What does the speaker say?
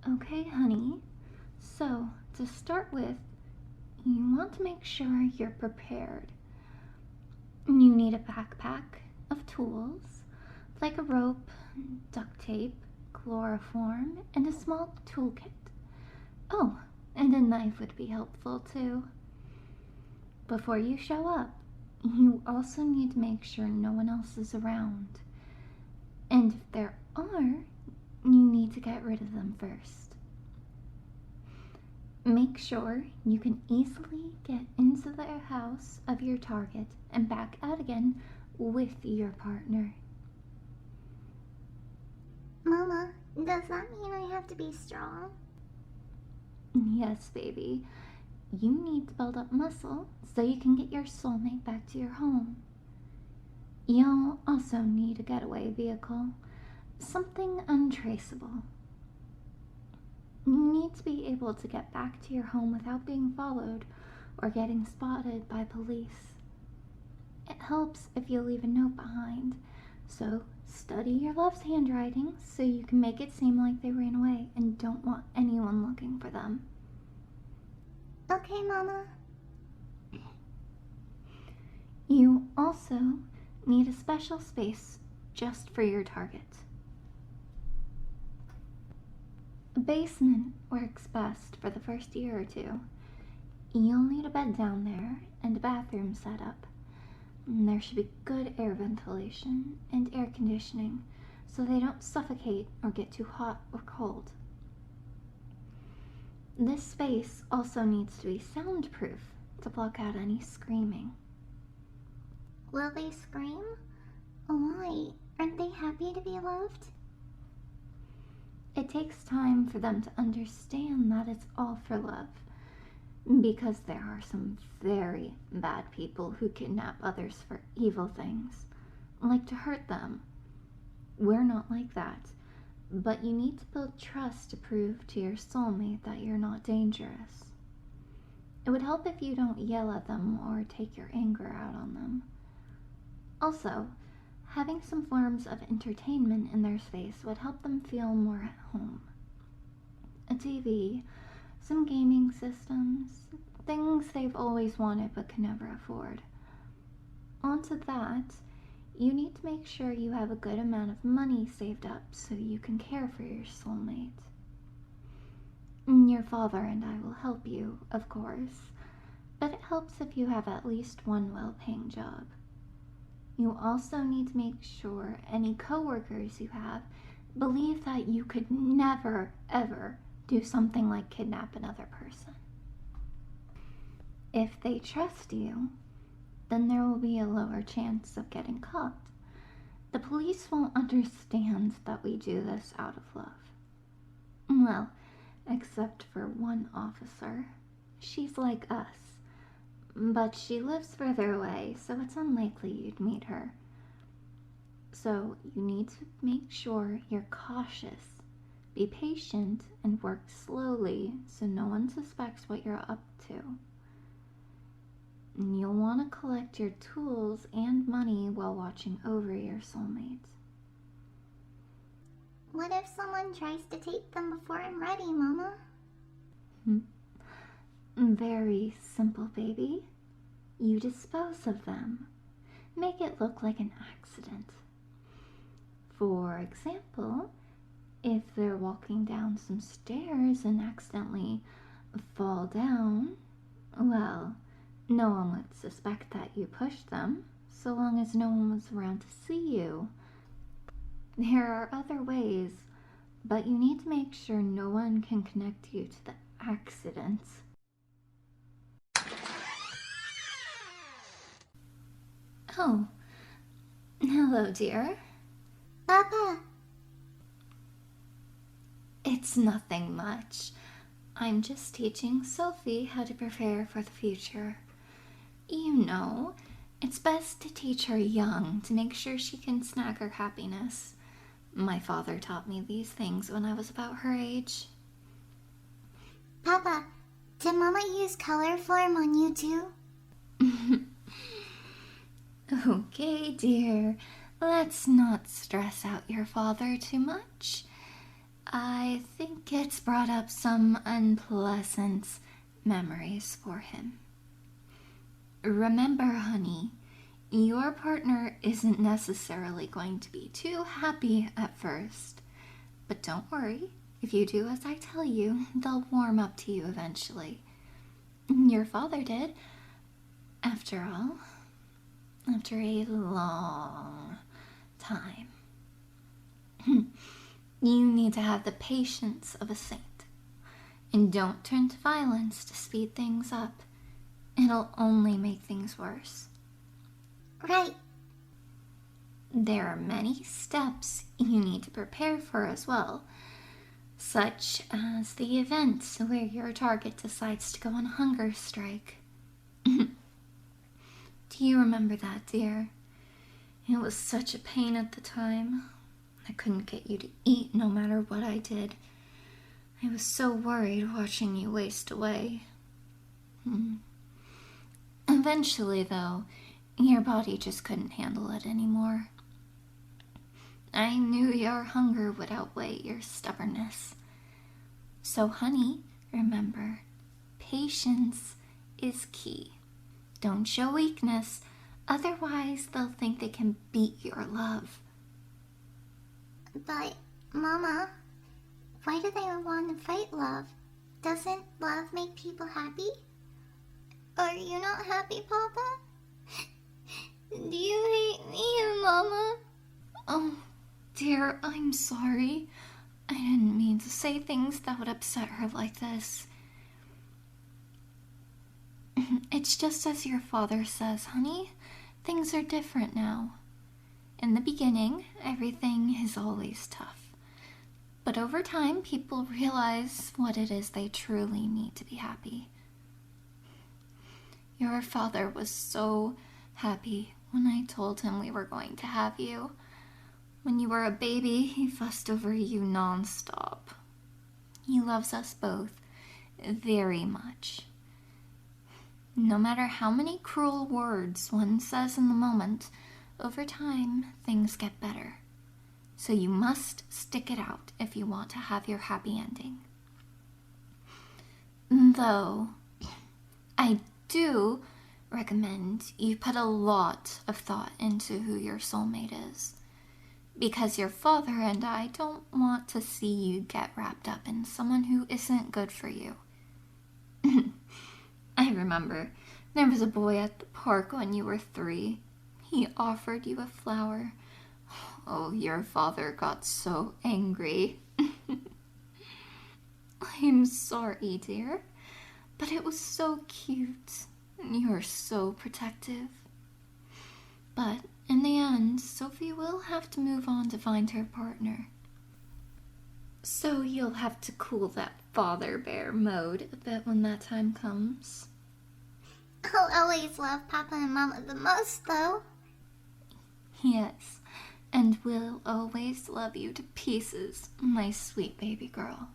Okay, honey. So, to start with, you want to make sure you're prepared. You need a backpack of tools, like a rope, duct tape, chloroform, and a small toolkit. Oh, and a knife would be helpful too. Before you show up, you also need to make sure no one else is around. And if there are, you need to get rid of them first. Make sure you can easily get into the house of your target and back out again with your partner. Mama, does that mean I have to be strong? Yes, baby. You need to build up muscle so you can get your soulmate back to your home. You'll also need a getaway vehicle, something untraceable. You need to be able to get back to your home without being followed or getting spotted by police. It helps if you leave a note behind, so study your love's handwriting so you can make it seem like they ran away and don't want anyone looking for them. Okay, Mama. You also need a special space just for your target. A basement works best for the first year or two. You'll need a bed down there and a bathroom set up. And there should be good air ventilation and air conditioning so they don't suffocate or get too hot or cold. This space also needs to be soundproof to block out any screaming. Will they scream? Why? Aren't they happy to be loved? It takes time for them to understand that it's all for love, because there are some very bad people who kidnap others for evil things, like to hurt them. We're not like that, but you need to build trust to prove to your soulmate that you're not dangerous. It would help if you don't yell at them or take your anger out on them. Also, having some forms of entertainment in their space would help them feel more at home. A TV, some gaming systems, things they've always wanted but can never afford. Onto that, you need to make sure you have a good amount of money saved up so you can care for your soulmate. Your father and I will help you, of course, but it helps if you have at least one well-paying job. You also need to make sure any coworkers you have believe that you could never, ever do something like kidnap another person. If they trust you, then there will be a lower chance of getting caught. The police won't understand that we do this out of love. Well, except for one officer. She's like us. But she lives further away, so it's unlikely you'd meet her. So you need to make sure you're cautious. Be patient and work slowly so no one suspects what you're up to. And you'll want to collect your tools and money while watching over your soulmate. What if someone tries to take them before I'm ready, Mama? Very simple, baby. You dispose of them. Make it look like an accident. For example, if they're walking down some stairs and accidentally fall down, well, no one would suspect that you pushed them, so long as no one was around to see you. There are other ways, but you need to make sure no one can connect you to the accidents. Oh, hello, dear. Papa! It's nothing much. I'm just teaching Sophie how to prepare for the future. You know, it's best to teach her young to make sure she can snag her happiness. My father taught me these things when I was about her age. Papa, did Mama use color form on you too? Okay, dear. Let's not stress out your father too much. I think it's brought up some unpleasant memories for him. Remember, honey, your partner isn't necessarily going to be too happy at first. But don't worry, if you do as I tell you, they'll warm up to you eventually. Your father did, after all, after a long time. You need to have the patience of a saint. And don't turn to violence to speed things up. It'll only make things worse. Right. There are many steps you need to prepare for as well, such as the event where your target decides to go on hunger strike. Do you remember that, dear? It was such a pain at the time. I couldn't get you to eat no matter what I did. I was so worried watching you waste away. Eventually, though, your body just couldn't handle it anymore. I knew your hunger would outweigh your stubbornness. So, honey, remember, patience is key. Don't show weakness, otherwise they'll think they can beat your love. But, Mama, why do they want to fight love? Doesn't love make people happy? Are you not happy, Papa? Do you hate me, Mama? Oh, dear, I'm sorry. I didn't mean to say things that would upset her like this. It's just as your father says, honey. Things are different now. In the beginning, everything is always tough. But over time, people realize what it is they truly need to be happy. Your father was so happy when I told him we were going to have you. When you were a baby, he fussed over you nonstop. He loves us both very much. No matter how many cruel words one says in the moment, over time, things get better. So you must stick it out if you want to have your happy ending. Though, I do recommend you put a lot of thought into who your soulmate is. Because your father and I don't want to see you get wrapped up in someone who isn't good for you. I remember there was a boy at the park when you were 3. He offered you a flower. Oh, your father got so angry. I'm sorry, dear, but it was so cute. You were so protective. But in the end, Sophie will have to move on to find her partner. So you'll have to cool that father bear mode a bit when that time comes. I'll always love Papa and Mama the most, though. Yes, and we'll always love you to pieces, my sweet baby girl.